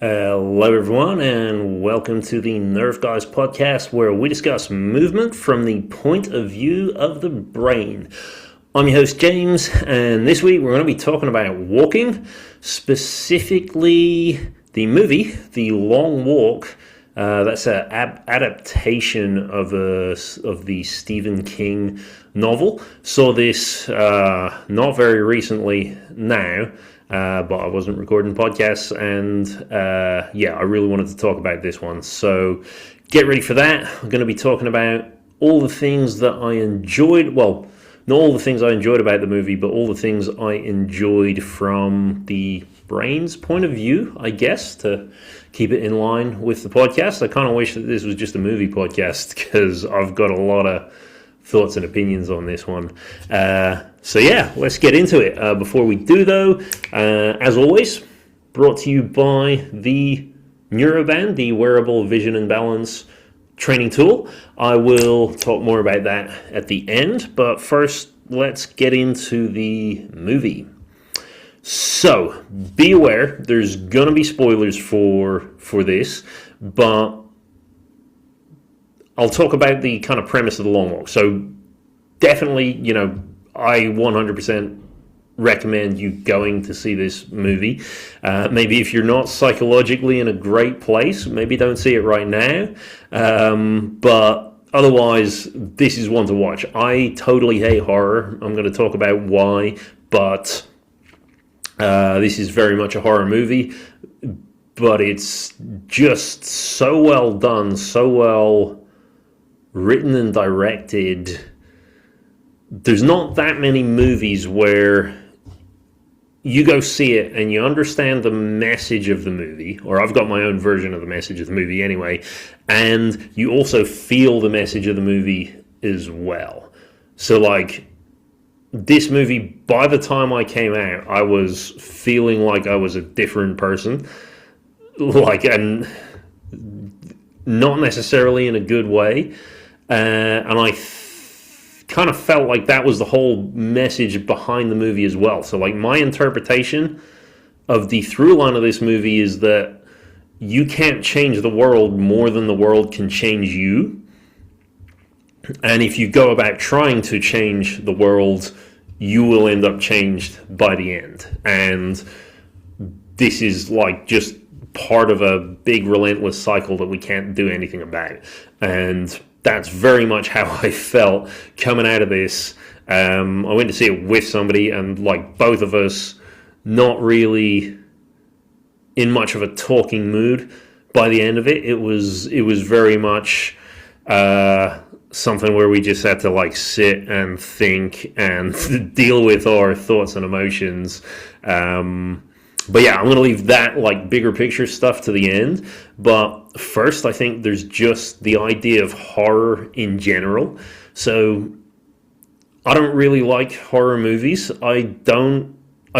Hello, everyone, and welcome to the Nerve Guys podcast, where we discuss movement from the point of view of the brain. I'm your host, James, and this week we're going to be talking about walking, specifically the movie, The Long Walk. That's an adaptation of the Stephen King novel. Saw this not very recently now. But I wasn't recording podcasts, and I really wanted to talk about this one. So get ready for that. I'm going to be talking about all the things that I enjoyed. Well, not all the things I enjoyed about the movie, but all the things I enjoyed from the brain's point of view, I guess, to keep it in line with the podcast. I kind of wish that this was just a movie podcast because I've got a lot of thoughts and opinions on this one. Let's get into it. Before we do, though, as always, brought to you by the Neuroband, the wearable vision and balance training tool. I will talk more about that at the end, but first, let's get into the movie. So, be aware, there's going to be spoilers for this, but I'll talk about the kind of premise of The Long Walk. So definitely, I 100% recommend you going to see this movie. Maybe if you're not psychologically in a great place, maybe don't see it right now. But otherwise, this is one to watch. I totally hate horror. I'm going to talk about why, but this is very much a horror movie. But it's just so well done, so well written and directed. There's not that many movies where you go see it and you understand the message of the movie, or I've got my own version of the message of the movie anyway, and you also feel the message of the movie as well. So like this movie, by the time I came out, I was feeling like I was a different person, and not necessarily in a good way. And I kind of felt like that was the whole message behind the movie as well. So like my interpretation of the through line of this movie is that you can't change the world more than the world can change you. And if you go about trying to change the world, you will end up changed by the end. And this is like just part of a big relentless cycle that we can't do anything about. And that's very much how I felt coming out of this. I went to see it with somebody, and like both of us not really in much of a talking mood by the end of it. It was very much something where we just had to like sit and think and deal with our thoughts and emotions. But yeah, I'm going to leave that like bigger picture stuff to the end. But first, I think there's just the idea of horror in general. So I don't really like horror movies. I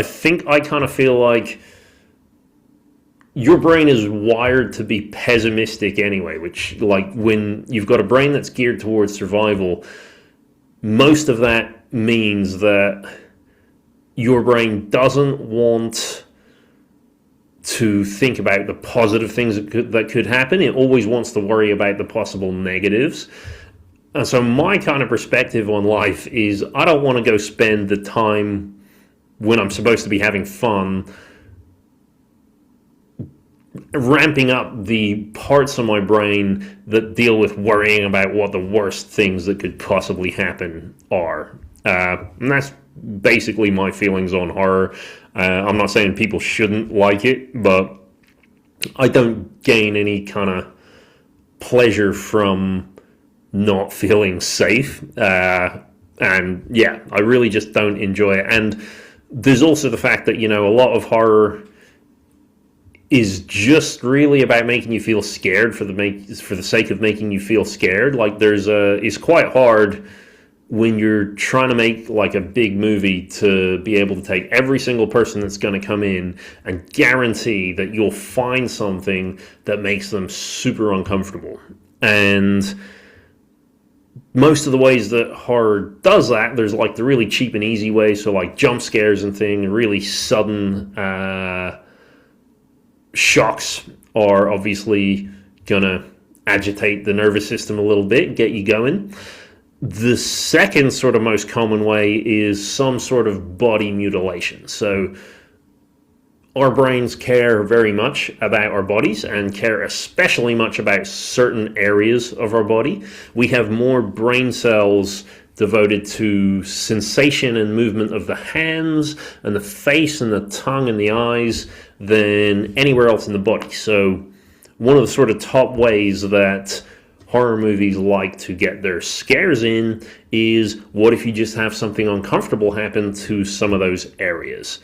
think I kind of feel like your brain is wired to be pessimistic anyway, which like when you've got a brain that's geared towards survival, most of that means that your brain doesn't want to think about the positive things that could happen. It always wants to worry about the possible negatives. And so my kind of perspective on life is I don't want to go spend the time when I'm supposed to be having fun ramping up the parts of my brain that deal with worrying about what the worst things that could possibly happen are. And that's basically my feelings on horror. I'm not saying people shouldn't like it, but I don't gain any kind of pleasure from not feeling safe. And yeah, I really just don't enjoy it. And there's also the fact that, a lot of horror is just really about making you feel scared for the sake of making you feel scared. Like it's quite hard when you're trying to make like a big movie to be able to take every single person that's going to come in and guarantee that you'll find something that makes them super uncomfortable. And most of the ways that horror does that, there's like the really cheap and easy way, so like jump scares and things, really sudden shocks are obviously going to agitate the nervous system a little bit, get you going. The second sort of most common way is some sort of body mutilation. So our brains care very much about our bodies and care especially much about certain areas of our body. We have more brain cells devoted to sensation and movement of the hands and the face and the tongue and the eyes than anywhere else in the body. So one of the sort of top ways that horror movies like to get their scares in is, what if you just have something uncomfortable happen to some of those areas?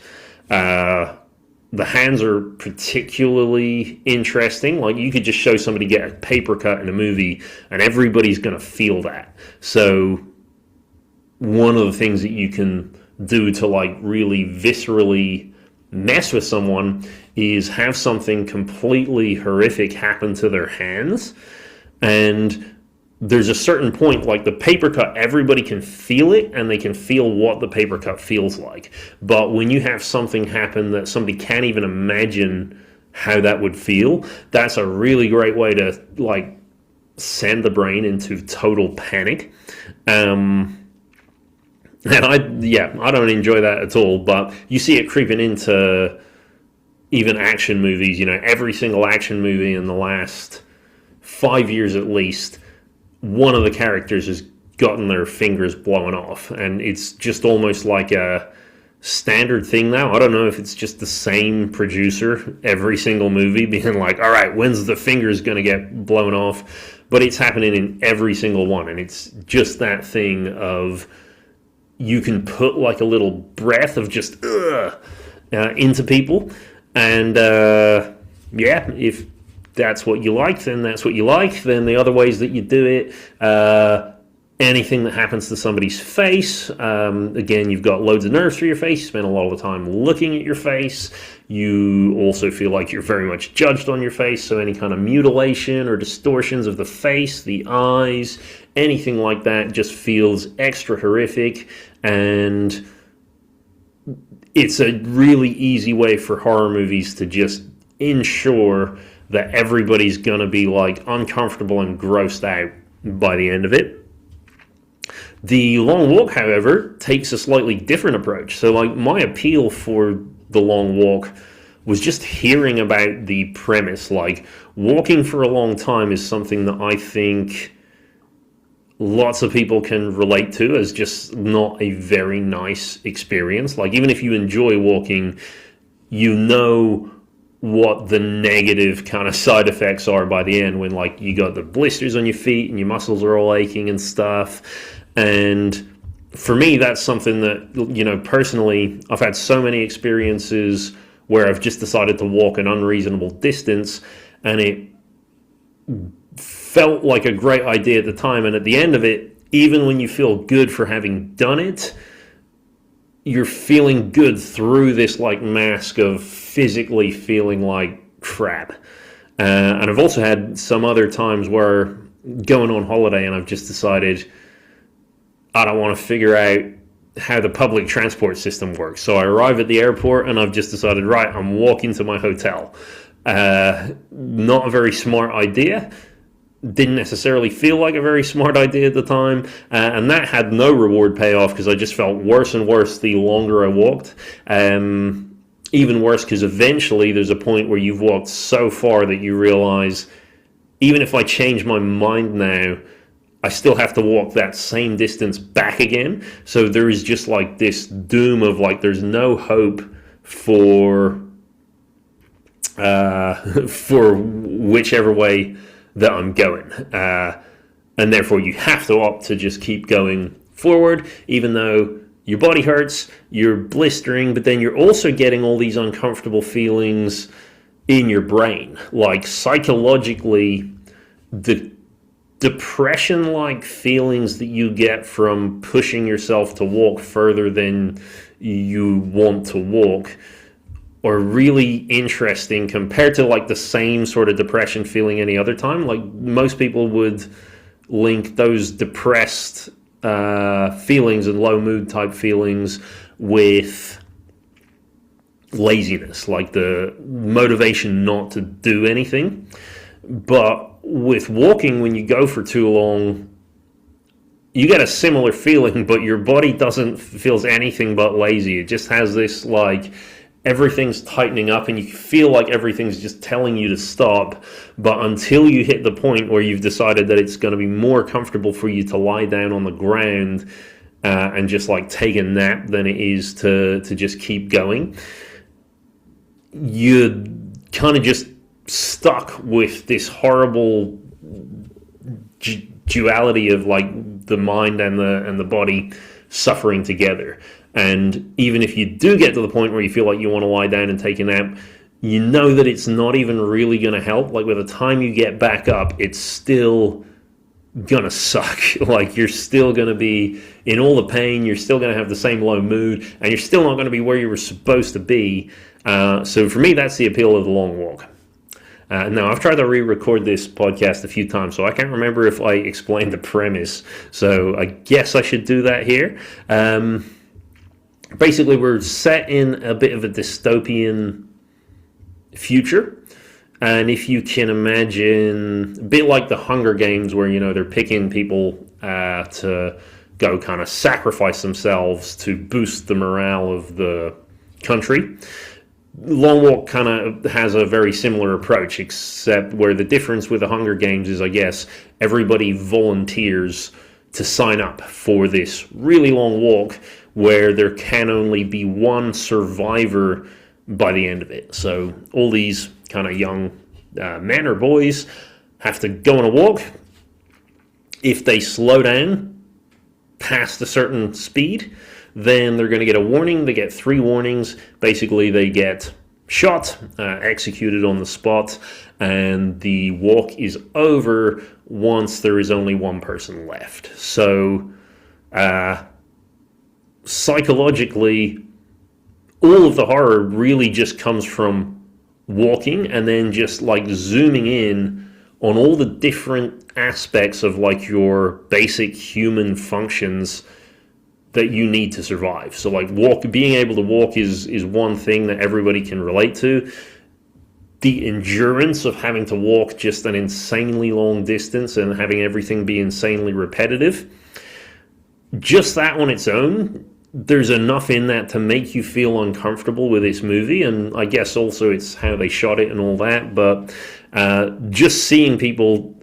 The hands are particularly interesting. Like, you could just show somebody get a paper cut in a movie and everybody's going to feel that. So one of the things that you can do to like really viscerally mess with someone is have something completely horrific happen to their hands. And there's a certain point, like the paper cut, everybody can feel it and they can feel what the paper cut feels like. But when you have something happen that somebody can't even imagine how that would feel, that's a really great way to like send the brain into total panic. And I don't enjoy that at all, but you see it creeping into even action movies. You know, every single action movie in the last 5 years at least, one of the characters has gotten their fingers blown off, and it's just almost like a standard thing now. I don't know if it's just the same producer every single movie being like, all right, when's the fingers going to get blown off? But it's happening in every single one, and it's just that thing of, you can put like a little breath of just into people, and if that's what you like, then that's what you like. Then the other ways that you do it, anything that happens to somebody's face, again, you've got loads of nerves through your face, you spend a lot of the time looking at your face, you also feel like you're very much judged on your face, so any kind of mutilation or distortions of the face, the eyes, anything like that just feels extra horrific. And it's a really easy way for horror movies to just ensure that everybody's going to be like uncomfortable and grossed out by the end of it. The Long Walk, however, takes a slightly different approach. So like, my appeal for The Long Walk was just hearing about the premise. Like, walking for a long time is something that I think lots of people can relate to as just not a very nice experience. Like, even if you enjoy walking, you know what the negative kind of side effects are by the end, when like you got the blisters on your feet and your muscles are all aching and stuff. And for me, that's something that, you know, personally, I've had so many experiences where I've just decided to walk an unreasonable distance and it felt like a great idea at the time, and at the end of it, even when you feel good for having done it, you're feeling good through this like mask of physically feeling like crap. And I've also had some other times where going on holiday and I've just decided I don't want to figure out how the public transport system works. So I arrive at the airport and I've just decided, right, I'm walking to my hotel. Not a very smart idea. Didn't necessarily feel like a very smart idea at the time, and that had no reward payoff because I just felt worse and worse the longer I walked. Even worse because eventually there's a point where you've walked so far that you realize, even if I change my mind now, I still have to walk that same distance back again. So there is just like this doom of like, there's no hope for whichever way that I'm going, and therefore you have to opt to just keep going forward, even though your body hurts, you're blistering, but then you're also getting all these uncomfortable feelings in your brain. Like, psychologically, the depression-like feelings that you get from pushing yourself to walk further than you want to walk are really interesting compared to like the same sort of depression feeling any other time. Like, most people would link those depressed feelings and low mood type feelings with laziness, like the motivation not to do anything. But with walking, when you go for too long, you get a similar feeling, but your body doesn't feels anything but lazy. It just has this like everything's tightening up and you feel like everything's just telling you to stop. But until you hit the point where you've decided that it's going to be more comfortable for you to lie down on the ground and just like take a nap than it is to just keep going, you're kind of just stuck with this horrible duality of like the mind and the body suffering together. And even if you do get to the point where you feel like you want to lie down and take a nap, you know that it's not even really going to help. Like by the time you get back up, it's still gonna suck. Like you're still gonna be in all the pain, you're still gonna have the same low mood, and you're still not gonna be where you were supposed to be. So for me, that's the appeal of the long walk. Now, I've tried to re-record this podcast a few times, so I can't remember if I explained the premise. So I guess I should do that here. Basically, we're set in a bit of a dystopian future. And if you can imagine, a bit like the Hunger Games, where, you know, they're picking people to go kind of sacrifice themselves to boost the morale of the country. Long Walk kind of has a very similar approach, except where the difference with the Hunger Games is, I guess, everybody volunteers to sign up for this really long walk where there can only be one survivor by the end of it. So all these kind of young men or boys have to go on a walk. If they slow down past a certain speed, then they're going to get a warning. They get 3 warnings. Basically, they get shot, executed on the spot, and the walk is over once there is only one person left. So, psychologically, all of the horror really just comes from walking and then just like zooming in on all the different aspects of like your basic human functions that you need to survive. So like being able to walk is one thing that everybody can relate to. The endurance of having to walk just an insanely long distance and having everything be insanely repetitive, just that on its own, there's enough in that to make you feel uncomfortable with this movie. And I guess also it's how they shot it and all that, but just seeing people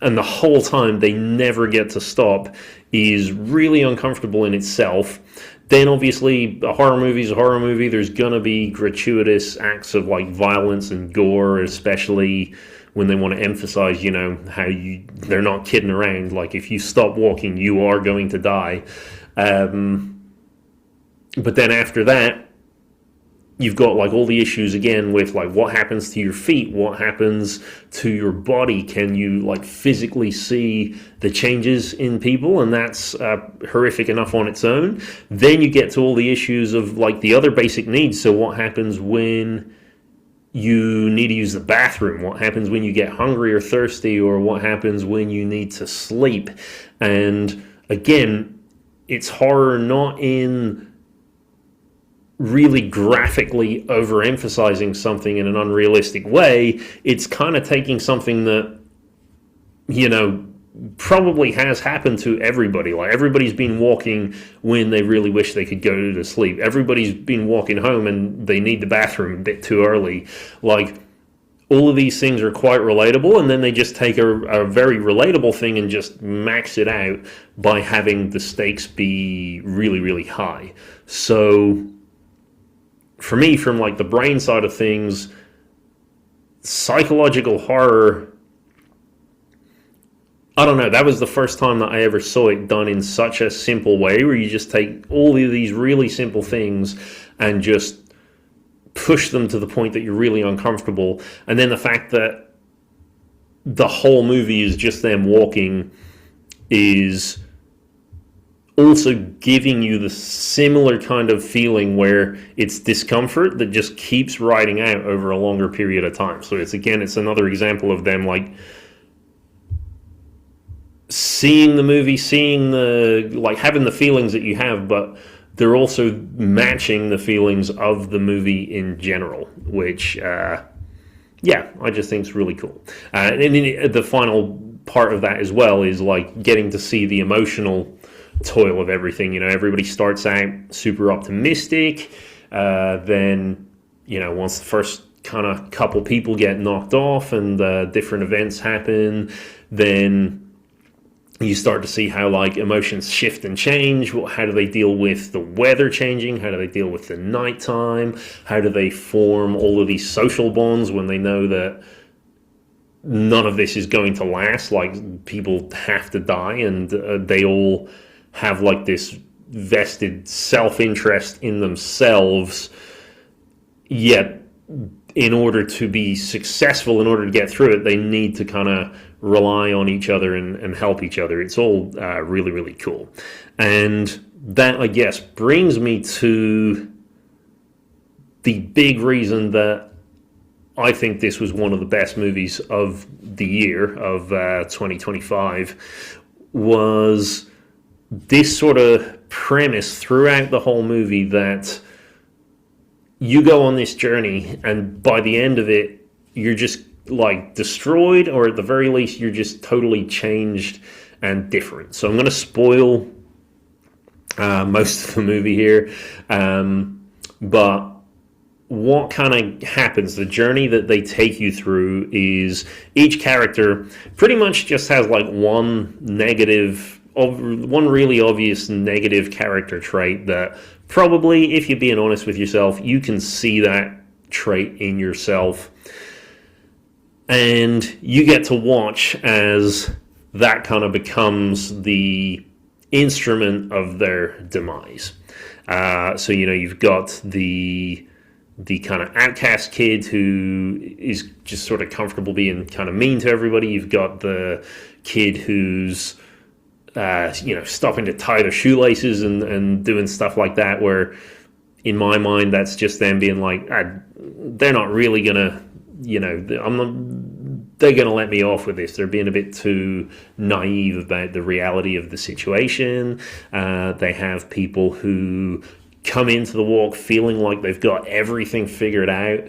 and the whole time they never get to stop is really uncomfortable in itself. Then obviously a horror movie is a horror movie. There's going to be gratuitous acts of like violence and gore, especially when they want to emphasize, you know, how they're not kidding around. Like if you stop walking, you are going to die. But then after that, you've got like all the issues again with like what happens to your feet, what happens to your body. Can you like physically see the changes in people? And that's horrific enough on its own. Then you get to all the issues of like the other basic needs. So what happens when you need to use the bathroom? What happens when you get hungry or thirsty? Or what happens when you need to sleep? And again, it's horror not in really graphically overemphasizing something in an unrealistic way. It's kind of taking something that, you know, probably has happened to everybody. Like everybody's been walking when they really wish they could go to sleep. Everybody's been walking home and they need the bathroom a bit too early. Like all of these things are quite relatable, and then they just take a very relatable thing and just max it out by having the stakes be really, really high. So for me, from like the brain side of things, psychological horror, I don't know, that was the first time that I ever saw it done in such a simple way, where you just take all of these really simple things and just push them to the point that you're really uncomfortable. And then the fact that the whole movie is just them walking is also giving you the similar kind of feeling where it's discomfort that just keeps riding out over a longer period of time. So it's another example of them like seeing the movie, having the feelings that you have, but they're also matching the feelings of the movie in general, which, yeah, I just think is really cool. And then the final part of that as well is like getting to see the emotional toil of everything. You know, everybody starts out super optimistic, then, you know, once the first kind of couple people get knocked off and different events happen, then you start to see how like emotions shift and change. How do they deal with the weather changing? How do they deal with the nighttime? How do they form all of these social bonds when they know that none of this is going to last? Like, people have to die, and they all have like this vested self-interest in themselves, yet in order to be successful, in order to get through it, they need to kind of rely on each other and help each other. It's all really, really cool. And that, I guess, brings me to the big reason that I think this was one of the best movies of the year of 2025, was this sort of premise throughout the whole movie that you go on this journey, and by the end of it, you're just like destroyed, or at the very least, you're just totally changed and different. So I'm going to spoil most of the movie here, but what kind of happens, the journey that they take you through, is each character pretty much just has like one really obvious negative character trait that probably, if you're being honest with yourself, you can see that trait in yourself. And you get to watch as that kind of becomes the instrument of their demise. So, you know, you've got the kind of outcast kid who is just sort of comfortable being kind of mean to everybody. You've got the kid who's stopping to tie their shoelaces and doing stuff like that, where in my mind that's just them being like, they're not really gonna, they're gonna let me off with this. They're being a bit too naive about the reality of the situation. They have people who come into the walk feeling like they've got everything figured out,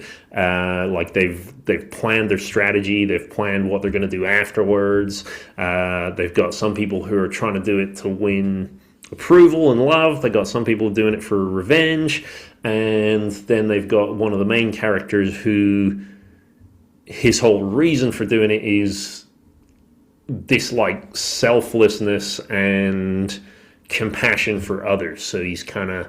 like they've planned their strategy, they've planned what they're going to do afterwards. They've got some people who are trying to do it to win approval and love. They've got some people doing it for revenge, and then they've got one of the main characters who his whole reason for doing it is this like selflessness and compassion for others. So he's kind of,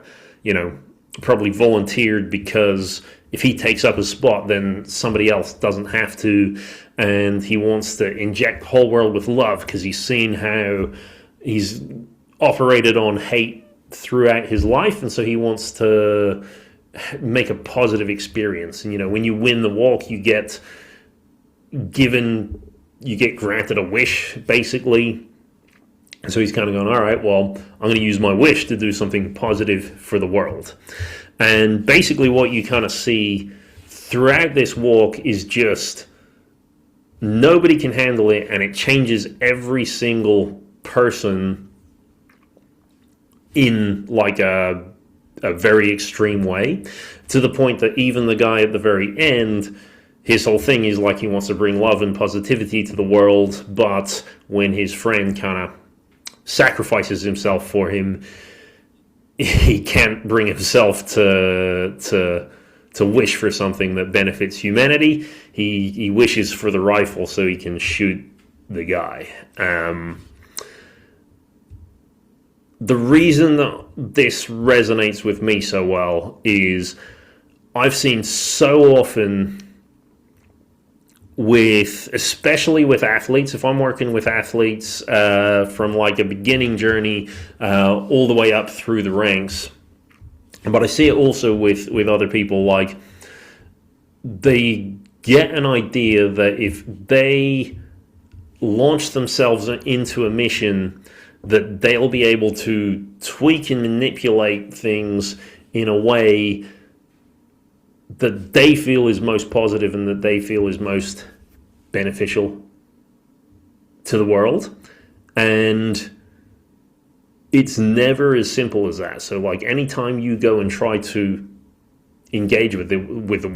probably volunteered because if he takes up a spot, then somebody else doesn't have to. And he wants to inject the whole world with love because he's seen how he's operated on hate throughout his life. And so he wants to make a positive experience. And, when you win the walk, you get granted a wish, basically. And so he's kind of going, all right, well, I'm going to use my wish to do something positive for the world. And basically what you kind of see throughout this walk is just nobody can handle it, and it changes every single person in like a very extreme way, to the point that even the guy at the very end, his whole thing is like he wants to bring love and positivity to the world, but when his friend kind of sacrifices himself for him, he can't bring himself to wish for something that benefits humanity. He wishes for the rifle so he can shoot the guy. The reason that this resonates with me so well is I've seen so often especially with athletes, if I'm working with athletes from like a beginning journey all the way up through the ranks, but I see it also with other people, like they get an idea that if they launch themselves into a mission, that they'll be able to tweak and manipulate things in a way that they feel is most positive and that they feel is most beneficial to the world. And it's never as simple as that. So like anytime you go and try to engage with the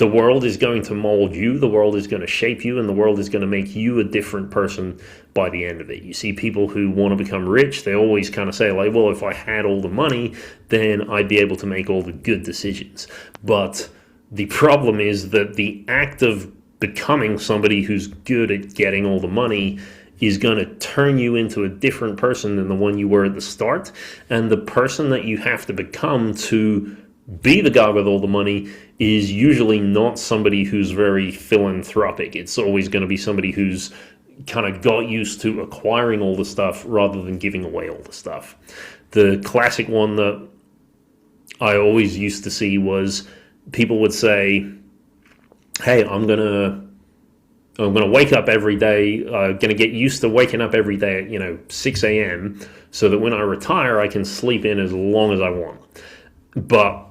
world is going to mold you, the world is going to shape you, and the world is going to make you a different person by the end of it. You see people who want to become rich, they always kind of say like, well, if I had all the money, then I'd be able to make all the good decisions. But the problem is that the act of becoming somebody who's good at getting all the money is going to turn you into a different person than the one you were at the start. And the person that you have to become to be the guy with all the money is usually not somebody who's very philanthropic. It's always going to be somebody who's kind of got used to acquiring all the stuff rather than giving away all the stuff. The classic one that I always used to see was people would say, hey, I'm gonna wake up every day, gonna get used to waking up every day at 6 a.m. so that when I retire I can sleep in as long as I want. But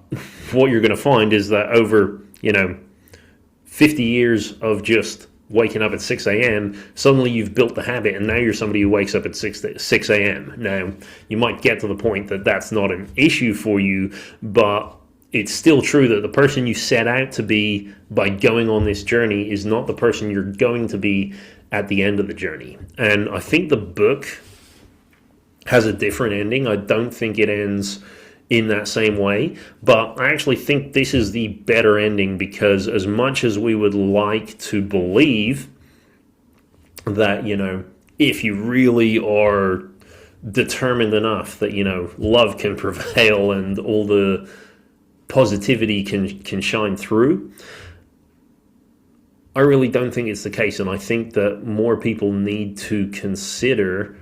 what you're going to find is that over 50 years of just waking up at 6 a.m., suddenly you've built the habit, and now you're somebody who wakes up at 6 a.m. Now, you might get to the point that that's not an issue for you, but it's still true that the person you set out to be by going on this journey is not the person you're going to be at the end of the journey. And I think the book has a different ending. I don't think it ends in that same way, but I actually think this is the better ending, because as much as we would like to believe that, if you really are determined enough that, love can prevail and all the positivity can shine through, I really don't think it's the case. And I think that more people need to consider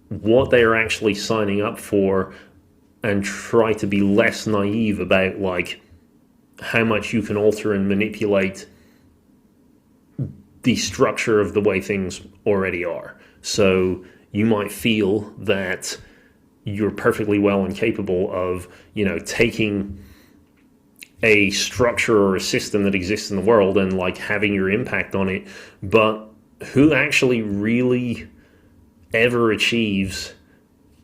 what they are actually signing up for and try to be less naive about like how much you can alter and manipulate the structure of the way things already are. So you might feel that you're perfectly well and capable of, taking a structure or a system that exists in the world and like having your impact on it, but who actually really ever achieves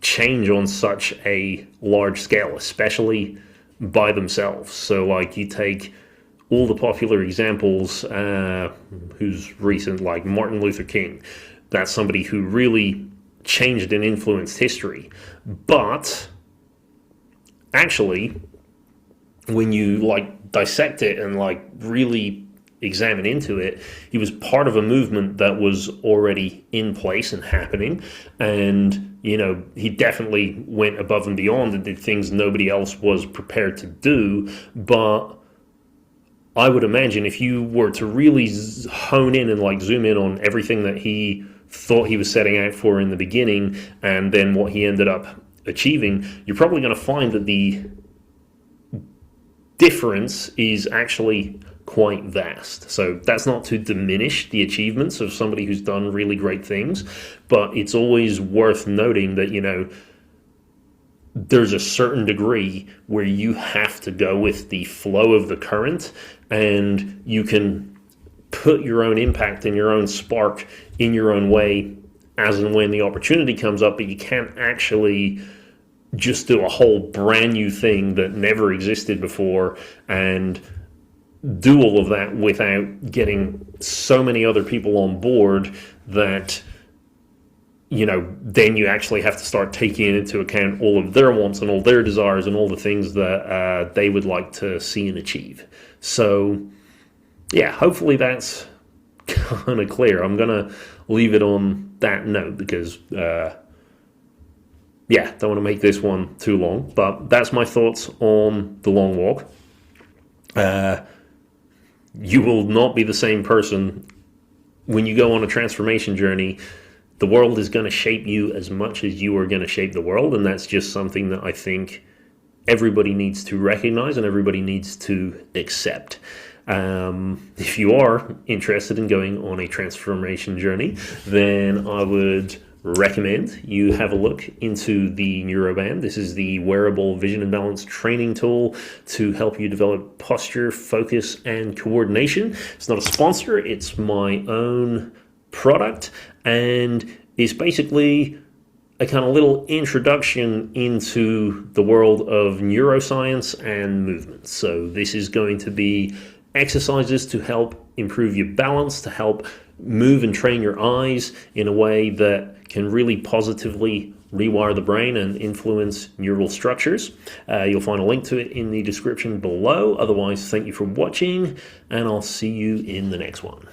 change on such a large scale, especially by themselves? So like you take all the popular examples, who's recent, like Martin Luther King. That's somebody who really changed and influenced history. But actually, when you like dissect it and like really examine into it, he was part of a movement that was already in place and happening, and he definitely went above and beyond and did things nobody else was prepared to do. But I would imagine if you were to really hone in and like zoom in on everything that he thought he was setting out for in the beginning and then what he ended up achieving, you're probably going to find that the difference is actually quite vast. So that's not to diminish the achievements of somebody who's done really great things, but it's always worth noting that, there's a certain degree where you have to go with the flow of the current, and you can put your own impact and your own spark in your own way as and when the opportunity comes up, but you can't actually just do a whole brand new thing that never existed before and do all of that without getting so many other people on board that, then you actually have to start taking into account all of their wants and all their desires and all the things that they would like to see and achieve. So, yeah, hopefully that's kind of clear. I'm going to leave it on that note because, don't want to make this one too long. But that's my thoughts on The Long Walk. You will not be the same person when you go on a transformation journey. The world is going to shape you as much as you are going to shape the world, and that's just something that I think everybody needs to recognize and everybody needs to accept. If you are interested in going on a transformation journey, then I would recommend you have a look into the NeuroBand. This is the wearable vision and balance training tool to help you develop posture, focus, and coordination. It's not a sponsor, it's my own product, and it's basically a kind of little introduction into the world of neuroscience and movement. So this is going to be exercises to help improve your balance, to help move and train your eyes in a way that can really positively rewire the brain and influence neural structures. You'll find a link to it in the description below. Otherwise, thank you for watching, and I'll see you in the next one.